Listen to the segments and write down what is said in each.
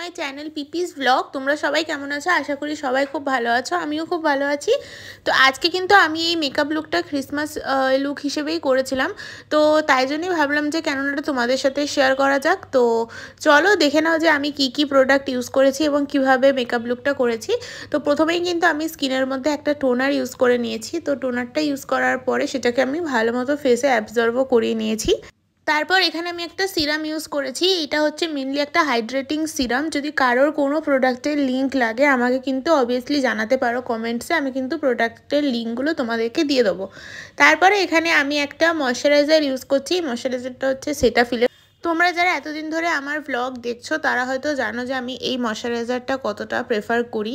My channel পিপিস blog. তোমরা সবাই কেমন আছো? আশা করি সবাই খুব ভালো আছো, আমিও খুব ভালো আছি। তো আজকে কিন্তু আমি এই মেকআপ লুকটা ক্রিসমাস লুক হিসেবেই করেছিলাম। তো তাই জন্যই ভাবলাম যে কেননা তোমাদের সাথে শেয়ার করা যাক। তো চলো দেখে নাও যে আমি কি কি প্রোডাক্ট ইউজ করেছি এবং কিভাবে মেকআপ লুকটা করেছি। তো প্রথমেই কিন্তু আমি স্কিনের মধ্যে একটা টোনার ইউজ করে নিয়েছি। তো টোনারটা ইউজ করার পরে সেটাকে আমি ভালো মতো ফেসে অ্যাবজর্বও করিয়ে নিয়েছি। তারপর এখানে আমি একটা সিরাম ইউজ করেছি। এটা হচ্ছে মেনলি একটা হাইড্রেটিং সিরাম। যদি কারোর কোনো প্রোডাক্টের লিঙ্ক লাগে আমাকে কিন্তু অবভিয়াসলি জানাতে পারো কমেন্টসে, আমি কিন্তু প্রোডাক্টের লিঙ্কগুলো তোমাদেরকে দিয়ে দেবো। তারপরে এখানে আমি একটা ময়শ্চারাইজার ইউজ করছি। ময়শ্চারাইজারটা হচ্ছে সেটাফিলের। তোমরা যারা এতদিন ধরে আমার ব্লগ দেখছো তারা হয়তো জানো যে আমি এই ময়শ্চারাইজারটা কতটা প্রেফার করি।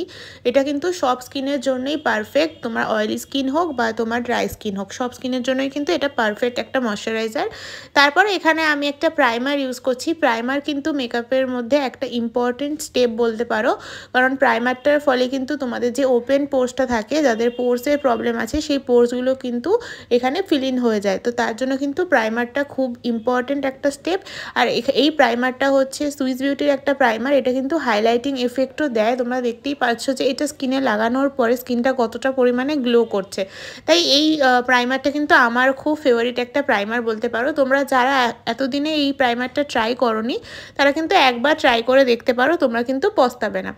এটা কিন্তু সব স্কিনের জন্যই পারফেক্ট। তোমার অয়েলি স্কিন হোক বা তোমার ড্রাই স্কিন হোক, সব স্কিনের জন্যই কিন্তু এটা পারফেক্ট একটা ময়শ্চারাইজার। তারপরে এখানে আমি একটা প্রাইমার ইউজ করছি। প্রাইমার কিন্তু মেকআপের মধ্যে একটা ইম্পর্টেন্ট স্টেপ বলতে পারো, কারণ প্রাইমারটার ফলে কিন্তু তোমাদের যে ওপেন পোর্সটা থাকে, যাদের পোর্সের প্রবলেম আছে, সেই পোর্সগুলো কিন্তু এখানে ফিল ইন হয়ে যায়। তো তার জন্য কিন্তু প্রাইমারটা খুব ইম্পর্টেন্ট একটা স্টেপ। আর এই প্রাইমারটা হচ্ছে সুইস বিউটির একটা প্রাইমার। এটা কিন্তু হাইলাইটিং এফেক্টও দেয়। তোমরা দেখতেই পাচ্ছ যে এটা স্কিনে লাগানোর পরে স্কিনটা কতটা পরিমাণে গ্লো করছে। তাই এই প্রাইমারটা কিন্তু আমার খুব ফেভারিট একটা প্রাইমার বলতে পারো। তোমরা যারা এতদিনে এই প্রাইমারটা ট্রাই করোনি তারা কিন্তু একবার ট্রাই করে দেখতে পারো, তোমরা কিন্তু পস্তাবে না।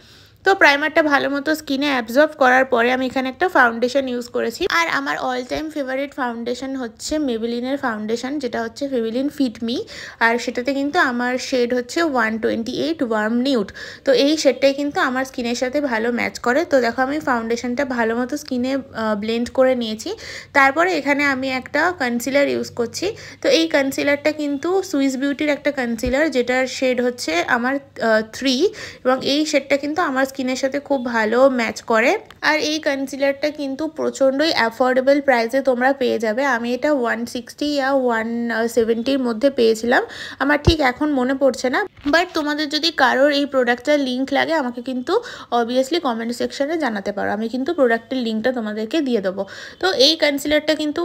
তো প্রাইমারটা ভালো মতো স্কিনে অ্যাবজর্ব করার পরে আমি এখানে একটা ফাউন্ডেশন ইউজ করেছি। আর আমার অল টাইম ফেভারিট ফাউন্ডেশন হচ্ছে মেবেলিনের ফাউন্ডেশন, যেটা হচ্ছে মেবেলিন ফিট মি। আর সেটাতে কিন্তু আমার শেড হচ্ছে 128 ওয়ার্ম নিউড। তো এই শেডটাই কিন্তু আমার স্কিনের সাথে ভালো ম্যাচ করে। তো দেখো আমি ফাউন্ডেশনটা ভালো মতো স্কিনে ব্লেন্ড করে নিয়েছি। তারপরে এখানে আমি একটা কনসিলার ইউজ করছি। তো এই কনসিলারটা কিন্তু সুইস বিউটির একটা কনসিলার, যেটার শেড হচ্ছে আমার 3, এবং এই শেডটা কিন্তু আমার স্কিনের সাথে খুব ভালো ম্যাচ করে। আর এই কনসিলারটা কিন্তু প্রচণ্ডই অ্যাফোর্ডেবল প্রাইসে তোমরা পেয়ে যাবে। আমি এটা 160 বা 170-র মধ্যে পেয়েছিলাম, আমার ঠিক এখন মনে পড়ছে না। বাট তোমাদের যদি কারোর এই প্রোডাক্টটার লিঙ্ক লাগে আমাকে কিন্তু অবভিয়াসলি কমেন্ট সেকশনে জানাতে পারো, আমি কিন্তু প্রোডাক্টের লিঙ্কটা তোমাদেরকে দিয়ে দেবো। তো এই কনসিলারটা কিন্তু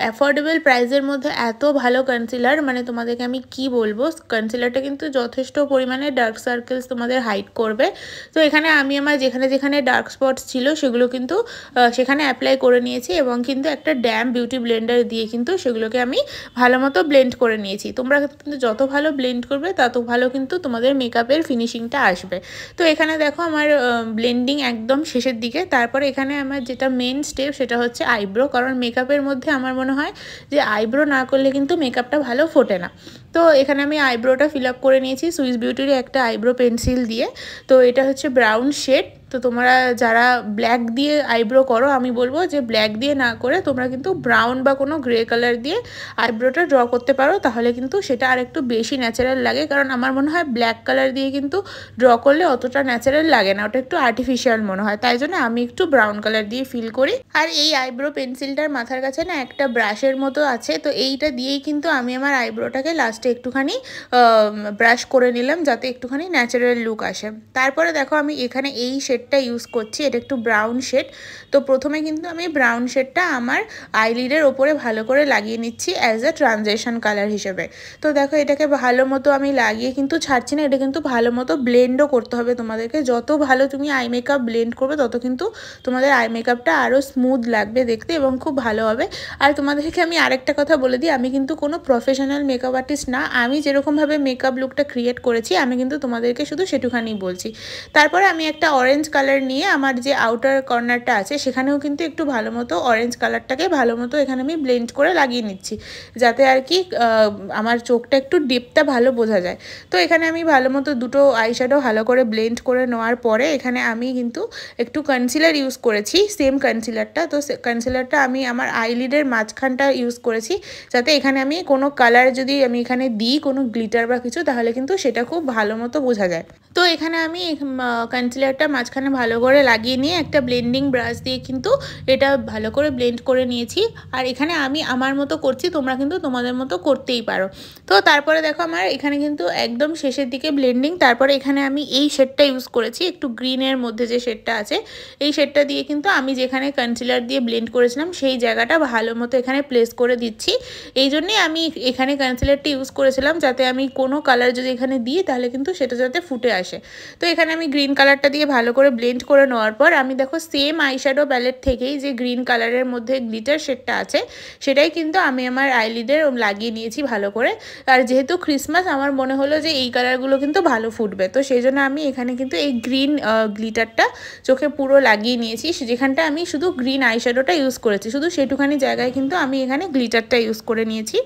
অ্যাফোর্ডেবল প্রাইসের মধ্যে এত ভালো কনসিলার, মানে তোমাদেরকে আমি কি বলবো। কনসিলারটা কিন্তু যথেষ্ট পরিমাণে ডার্ক সার্কেলস তোমাদের হাইড করবে। তো এখানে আমি আমার যেখানে যেখানে ডার্ক স্পটস ছিল সেগুলো কিন্তু সেখানে অ্যাপ্লাই করে নিয়েছি, এবং কিন্তু একটা ড্যাম বিউটি ব্লেন্ডার দিয়ে কিন্তু সেগুলোকে আমি ভালো মতো ব্লেন্ড করে নিয়েছি। তোমরা কিন্তু যত ভালো ব্লেন্ড করবে তত ভালো কিন্তু তোমাদের মেকআপের ফিনিশিংটা আসবে। তো এখানে দেখো আমার ব্লেন্ডিং একদম শেষের দিকে। তারপরে এখানে আমার যেটা মেন স্টেপ সেটা হচ্ছে আইব্রো, কারণ মেকআপের মধ্যে আমার মনে হয় যে আইব্রো না করলে কিন্তু মেকআপটা ভালো ফোটে না। তো এখানে আমি আইব্রোটা ফিল আপ করে নিয়েছি সুইস বিউটির একটা আইব্রো পেন্সিল দিয়ে। তো এটা হচ্ছে ব্রাউন শেড। তো তোমরা যারা ব্ল্যাক দিয়ে আইব্রো করো, আমি বলবো যে ব্ল্যাক দিয়ে না করে তোমরা কিন্তু ব্রাউন বা কোনো গ্রে কালার দিয়ে আইব্রোটা ড্র করতে পারো, তাহলে কিন্তু সেটা আর একটু বেশি ন্যাচারাল লাগে। কারণ আমার মনে হয় ব্ল্যাক কালার দিয়ে কিন্তু ড্র করলে অতটা ন্যাচারাল লাগে না, ওটা একটু আর্টিফিশিয়াল মনে হয়। তাই জন্য আমি একটু ব্রাউন কালার দিয়ে ফিল করি। আর এই আইব্রো পেন্সিলটার মাথার কাছে না একটা ব্রাশের মতো আছে, তো এইটা দিয়েই কিন্তু আমি আমার আইব্রোটাকে লাস্টে একটুখানি ব্রাশ করে নিলাম, যাতে একটুখানি ন্যাচারাল লুক আসে। তারপরে দেখো আমি এখানে এই শেডটা ইউজ করছি, এটা একটু ব্রাউন শেড। তো প্রথমে কিন্তু আমি ব্রাউন শেডটা আমার আইলিডের ওপরে ভালো করে লাগিয়ে নিচ্ছি অ্যাজ এ ট্রানজিশন কালার হিসেবে। তো দেখো এটাকে ভালো মতো আমি লাগিয়ে কিন্তু ছাড়ছি না, এটা কিন্তু ভালো মতো ব্লেন্ডও করতে হবে তোমাদেরকে। যত ভালো তুমি আই মেকআপ ব্লেন্ড করবে তত কিন্তু তোমাদের আই মেকআপটা আরও স্মুথ লাগবে দেখতে এবং খুব ভালো হবে। আর তোমাদেরকে আমি আরেকটা কথা বলে দিই, আমি কিন্তু কোনো প্রফেশনাল মেকআপ আর্টিস্ট না। আমি যেরকমভাবে মেকআপ লুকটা ক্রিয়েট করেছি আমি কিন্তু তোমাদেরকে শুধু সেটুখানি বলছি। তারপরে আমি একটা অরেঞ্জ কালার নিয়ে আমার যে আউটার কর্নারটা আছে সেখানেও কিন্তু একটু ভালো মতো অরেঞ্জ কালারটাকে ভালো মতো এখানে আমি ব্লেন্ড করে লাগিয়ে নিচ্ছি, যাতে আর কি আমার চোখটা একটু ডিপটা ভালো বোঝা যায়। তো এখানে আমি ভালো মতো দুটো আইশ্যাডো ভালো করে ব্লেন্ড করে নেওয়ার পরে এখানে আমি কিন্তু একটু কনসিলার ইউজ করেছি, সেম কনসিলারটা। তো কনসিলারটা আমি আমার আইলিডের মাঝখানটা ইউজ করেছি, যাতে এখানে আমি কোনো কালার যদি আমি এখানে দিই, কোনো গ্লিটার বা কিছু, তাহলে কিন্তু সেটা খুব ভালো মতো বোঝা যায়। তো এখানে আমি কনসিলারটা মাঝখানে মাঝখানে ভালো করে লাগিয়ে নিয়ে একটা ব্লেন্ডিং ব্রাশ দিয়ে কিন্তু এটা ভালো করে ব্লেন্ড করে নিয়েছি। আর এখানে আমি আমার মতো করছি, তোমরা কিন্তু তোমাদের মতো করতেই পারো। তো তারপরে দেখো আমার এখানে কিন্তু একদম শেষের দিকে ব্লেন্ডিং। তারপরে এখানে আমি এই শেডটা ইউজ করেছি, একটু গ্রিনের মধ্যে যে শেডটা আছে এই শেডটা দিয়ে কিন্তু আমি যেখানে কনসিলার দিয়ে ব্লেন্ড করেছিলাম সেই জায়গাটা ভালো মতো এখানে প্লেস করে দিচ্ছি। এই জন্যই আমি এখানে কনসিলারটা ইউজ করেছিলাম, যাতে আমি কোনো কালার যদি এখানে দিই তাহলে কিন্তু সেটা যাতে ফুটে আসে। তো এখানে আমি গ্রিন কালারটা দিয়ে ভালো করে ব্লেন্ড করে নেওয়ার পর আমি দেখো সেম আইশ্যাডো প্যালেট থেকেই যে গ্রিন কালারের মধ্যে গ্লিটার শেডটা আছে সেটাই কিন্তু আমি আমার আইলিডে লাগিয়ে নিয়েছি ভালো করে। আর যেহেতু ক্রিসমাস আমার মনে হলো যে এই কালারগুলো কিন্তু ভালো ফুটবে, তো সেই জন্য আমি এখানে কিন্তু এই গ্রিন গ্লিটারটা চোখে পুরো লাগিয়ে নিয়েছি। যেখানটা আমি শুধু গ্রিন আইশ্যাডোটা ইউজ করেছি, শুধু সেটুখানি জায়গায় কিন্তু আমি এখানে গ্লিটারটা ইউজ করে নিয়েছি।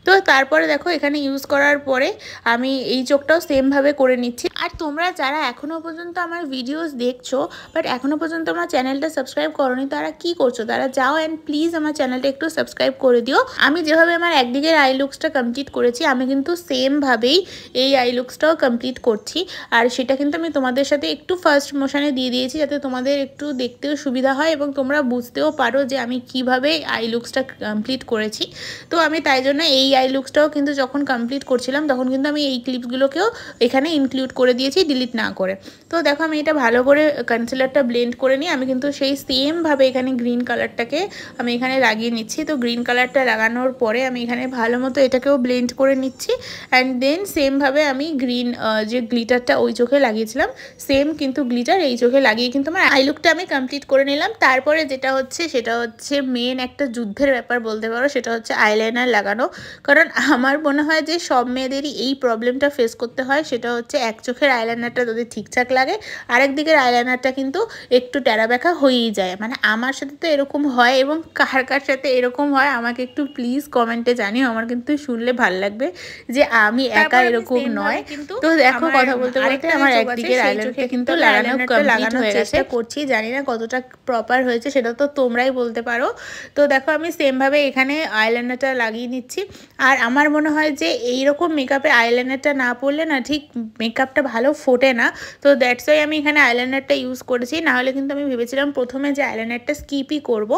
তো তারপরে দেখো এখানে ইউজ করার পরে আমি এই চোখটাও সেমভাবে করে নিচ্ছি। আর তোমরা যারা এখনও পর্যন্ত আমার ভিডিওস দেখছো বাট এখনও পর্যন্ত আমার চ্যানেলটা সাবস্ক্রাইব করোনি, তারা কি করছো? তারা যাও অ্যান্ড প্লিজ আমার চ্যানেলটা একটু সাবস্ক্রাইব করে দিও। আমি যেভাবে আমার একদিকের আই লুকসটা কমপ্লিট করেছি আমি কিন্তু সেমভাবেই এই আই লুকসটাও কমপ্লিট করছি। আর সেটা কিন্তু আমি তোমাদের সাথে একটু ফার্স্ট মোশনে দিয়ে দিয়েছি যাতে তোমাদের একটু দেখতেও সুবিধা হয় এবং তোমরা বুঝতেও পারো যে আমি কিভাবে আই লুকসটা কমপ্লিট করেছি। তো আমি তাই জন্য এই আই লুকসটাও কিন্তু যখন কমপ্লিট করছিলাম তখন কিন্তু আমি এই ক্লিপসগুলোকেও এখানে ইনক্লুড করে দিয়েছি ডিলিট না করে। তো দেখো আমি এটা ভালো করে কনসিলারটা ব্লেন্ড করে নিই, আমি কিন্তু সেই সেমভাবে এখানে গ্রিন কালারটাকে আমি এখানে লাগিয়ে নিচ্ছি। তো গ্রিন কালারটা লাগানোর পরে আমি এখানে ভালো মতো এটাকেও ব্লেন্ড করে নিচ্ছি অ্যান্ড দেন সেমভাবে আমি গ্রিন যে গ্লিটারটা ওই চোখে লাগিয়েছিলাম সেম কিন্তু গ্লিটার এই চোখে লাগিয়ে কিন্তু আমার আই লুকটা আমি কমপ্লিট করে নিলাম। তারপরে যেটা হচ্ছে সেটা হচ্ছে মেন একটা যুদ্ধের ব্যাপার বলতে পারো, সেটা হচ্ছে আইলাইনার লাগানো। কারণ আমার মনে হয় যে সব মেয়েদেরই এই প্রবলেমটা ফেস করতে হয়, সেটা হচ্ছে এক চোখের আইলাইনারটা যদি ঠিকঠাক লাগে আরেক দিকের আইলাইনারটা কিন্তু একটু টেরা ব্যাকা হয়েই যায়। মানে আমার সাথে তো এরকম হয়, এবং কার কার সাথে এরকম হয় আমাকে একটু প্লিজ কমেন্টে জানিও, আমার কিন্তু শুনলে ভাল লাগবে যে আমি একা এরকম নয়। তো দেখো কথা বলতে বলতে আমার একদিকের আইলাইনারটা কিন্তু লাগানো হয়ে গেছে। করছি জানি না কতটা প্রপার হয়েছে সেটা তো তোমরাই বলতে পারো। তো দেখো আমি সেমভাবে এখানে আইলাইনারটা লাগিয়ে নিচ্ছি। আর আমার মনে হয় যে এইরকম মেকআপে আইলাইনারটা না পরলে না ঠিক মেকআপটা ভালো ফোটে না। তো দ্যাটস ওয়াই আমি এখানে আইলাইনারটা ইউজ করেছি, নাহলে কিন্তু আমি ভেবেছিলাম প্রথমে যে আইলাইনারটা স্কিপই করব,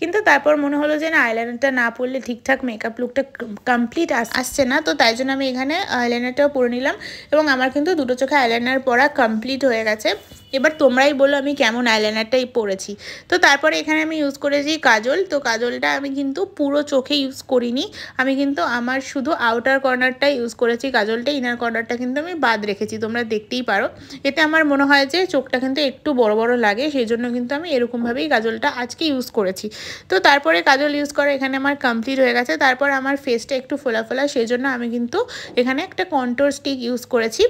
কিন্তু তারপর মনে হলো যে না আইলাইনারটা না পরলে ঠিকঠাক মেকআপ লুকটা কমপ্লিট আসছে না। তো তাই জন্য আমি এখানে আইলাইনারটাও পরে নিলাম এবং আমার কিন্তু দুটো চোখে আইলাইনার পরা কমপ্লিট হয়ে গেছে। এবার তোমরাই বলো আমি কেমন আইলাইনারটাই পরেছি। তো তারপরে এখানে আমি ইউজ করেছি কাজল। তো কাজলটা আমি কিন্তু পুরো চোখে ইউজ করিনি, আমি কিন্তু আমার শুধু আউটার কর্নারটাই ইউজ করেছি কাজলটা, ইনার কর্নারটা কিন্তু আমি বাদ রেখেছি, তোমরা দেখতেই পারো। এতে আমার মনে হয় যে চোখটা কিন্তু একটু বড় বড় লাগে, সেই জন্য কিন্তু আমি এরকমভাবেই কাজলটা আজকে ইউজ করেছি। তো তারপরে কাজল ইউজ করা এখানে আমার কমপ্লিট হয়ে গেছে। তারপর আমার ফেসটা একটু ফোলা ফোলা, সেই জন্য আমি কিন্তু এখানে একটা কন্ট্রোল স্টিক ইউজ করেছি।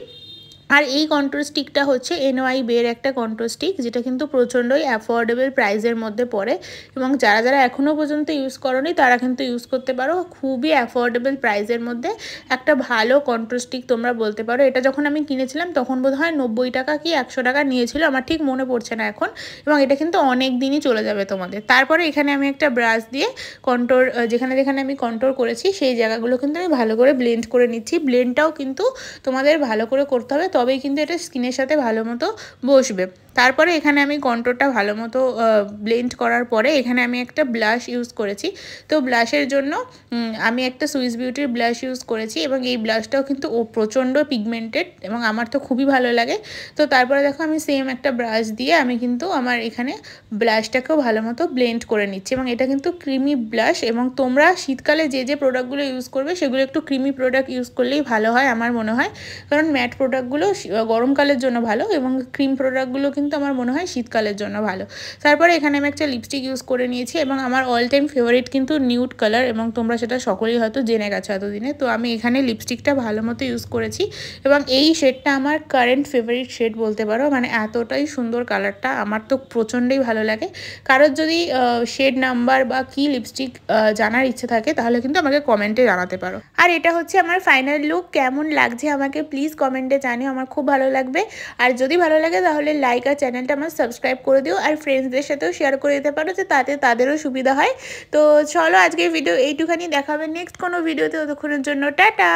আর এই কন্ট্রোল স্টিকটা হচ্ছে NYB এর একটা কন্ট্রোল স্টিক, যেটা কিন্তু প্রচণ্ডই অ্যাফোর্ডেবল প্রাইসের মধ্যে পড়ে, এবং যারা যারা এখনও পর্যন্ত ইউজ করোনি তারা কিন্তু ইউজ করতে পারো। খুবই অ্যাফোর্ডেবল প্রাইসের মধ্যে একটা ভালো কন্ট্রোল স্টিক তোমরা বলতে পারো। এটা যখন আমি কিনেছিলাম তখন বোধহয় 90 টাকা কি 100 টাকা নিয়েছিল, আমার ঠিক মনে পড়ছে না এখন, এবং এটা কিন্তু অনেক দিনই চলে যাবে তোমাদের। তারপরে এখানে আমি একটা ব্রাশ দিয়ে কন্ট্রোর যেখানে যেখানে আমি কন্ট্রোর করেছি সেই জায়গাগুলো কিন্তু আমি ভালো করে ব্লেন্ড করে নিচ্ছি। ব্লেন্ডটাও কিন্তু তোমাদের ভালো করে করতে হবে, তবেই কিন্তু এটা স্কিনের সাথে ভালো মতো বসবে। তারপরে এখানে আমি কন্ট্রোরটা ভালো মতো ব্লেন্ড করার পরে এখানে আমি একটা ব্লাশ ইউজ করেছি। তো ব্লাশের জন্য আমি একটা সুইস বিউটির ব্লাশ ইউজ করেছি, এবং এই ব্লাশটাও কিন্তু প্রচণ্ড পিগমেন্টেড এবং আমার তো খুবই ভালো লাগে। তো তারপরে দেখো আমি সেম একটা ব্রাশ দিয়ে আমি কিন্তু আমার এখানে ব্লাশটাকেও ভালো মতো ব্লেন্ড করে নিচ্ছি, এবং এটা কিন্তু ক্রিমি ব্লাশ। এবং তোমরা শীতকালে যে যে প্রোডাক্টগুলো ইউজ করবে সেগুলো একটু ক্রিমি প্রোডাক্ট ইউজ করলেই ভালো হয় আমার মনে হয়, কারণ ম্যাট প্রোডাক্টগুলো গরমকালের জন্য ভালো এবং ক্রিম প্রোডাক্টগুলো কিন্তু আমার মনে হয় শীতকালের জন্য ভালো। তারপরে এখানে আমি একটা লিপস্টিক ইউজ করে নিয়েছি, এবং আমার অল টাইম ফেভারিট কিন্তু নিউড কালার, এবং তোমরা সেটা সকলেই হয়তো জেনে গেছো এতদিনে। তো আমি এখানে লিপস্টিকটা ভালো মতো ইউজ করেছি, এবং এই শেডটা আমার কারেন্ট ফেভারিট শেড বলতে পারো, মানে এতটাই সুন্দর কালারটা, আমার তো প্রচণ্ডই ভালো লাগে। কারোর যদি শেড নাম্বার বা কি লিপস্টিক জানার ইচ্ছে থাকে তাহলে কিন্তু আমাকে কমেন্টে জানাতে পারো। আর এটা হচ্ছে আমার ফাইনাল লুক, কেমন লাগছে আমাকে প্লিজ কমেন্টে জানিও, আমার খুব ভালো লাগবে। আর যদি ভালো লাগে তাহলে লাইক আর চ্যানেলটা আমার সাবস্ক্রাইব করে দিও, আর ফ্রেন্ডসদের সাথেও শেয়ার করে দিতে পারো যে তাতে তাদেরও সুবিধা হয়। তো চলো আজকের ভিডিও এইটুখানি, দেখাবে নেক্সট কোনো ভিডিওতে, ততক্ষণের জন্য টাটা।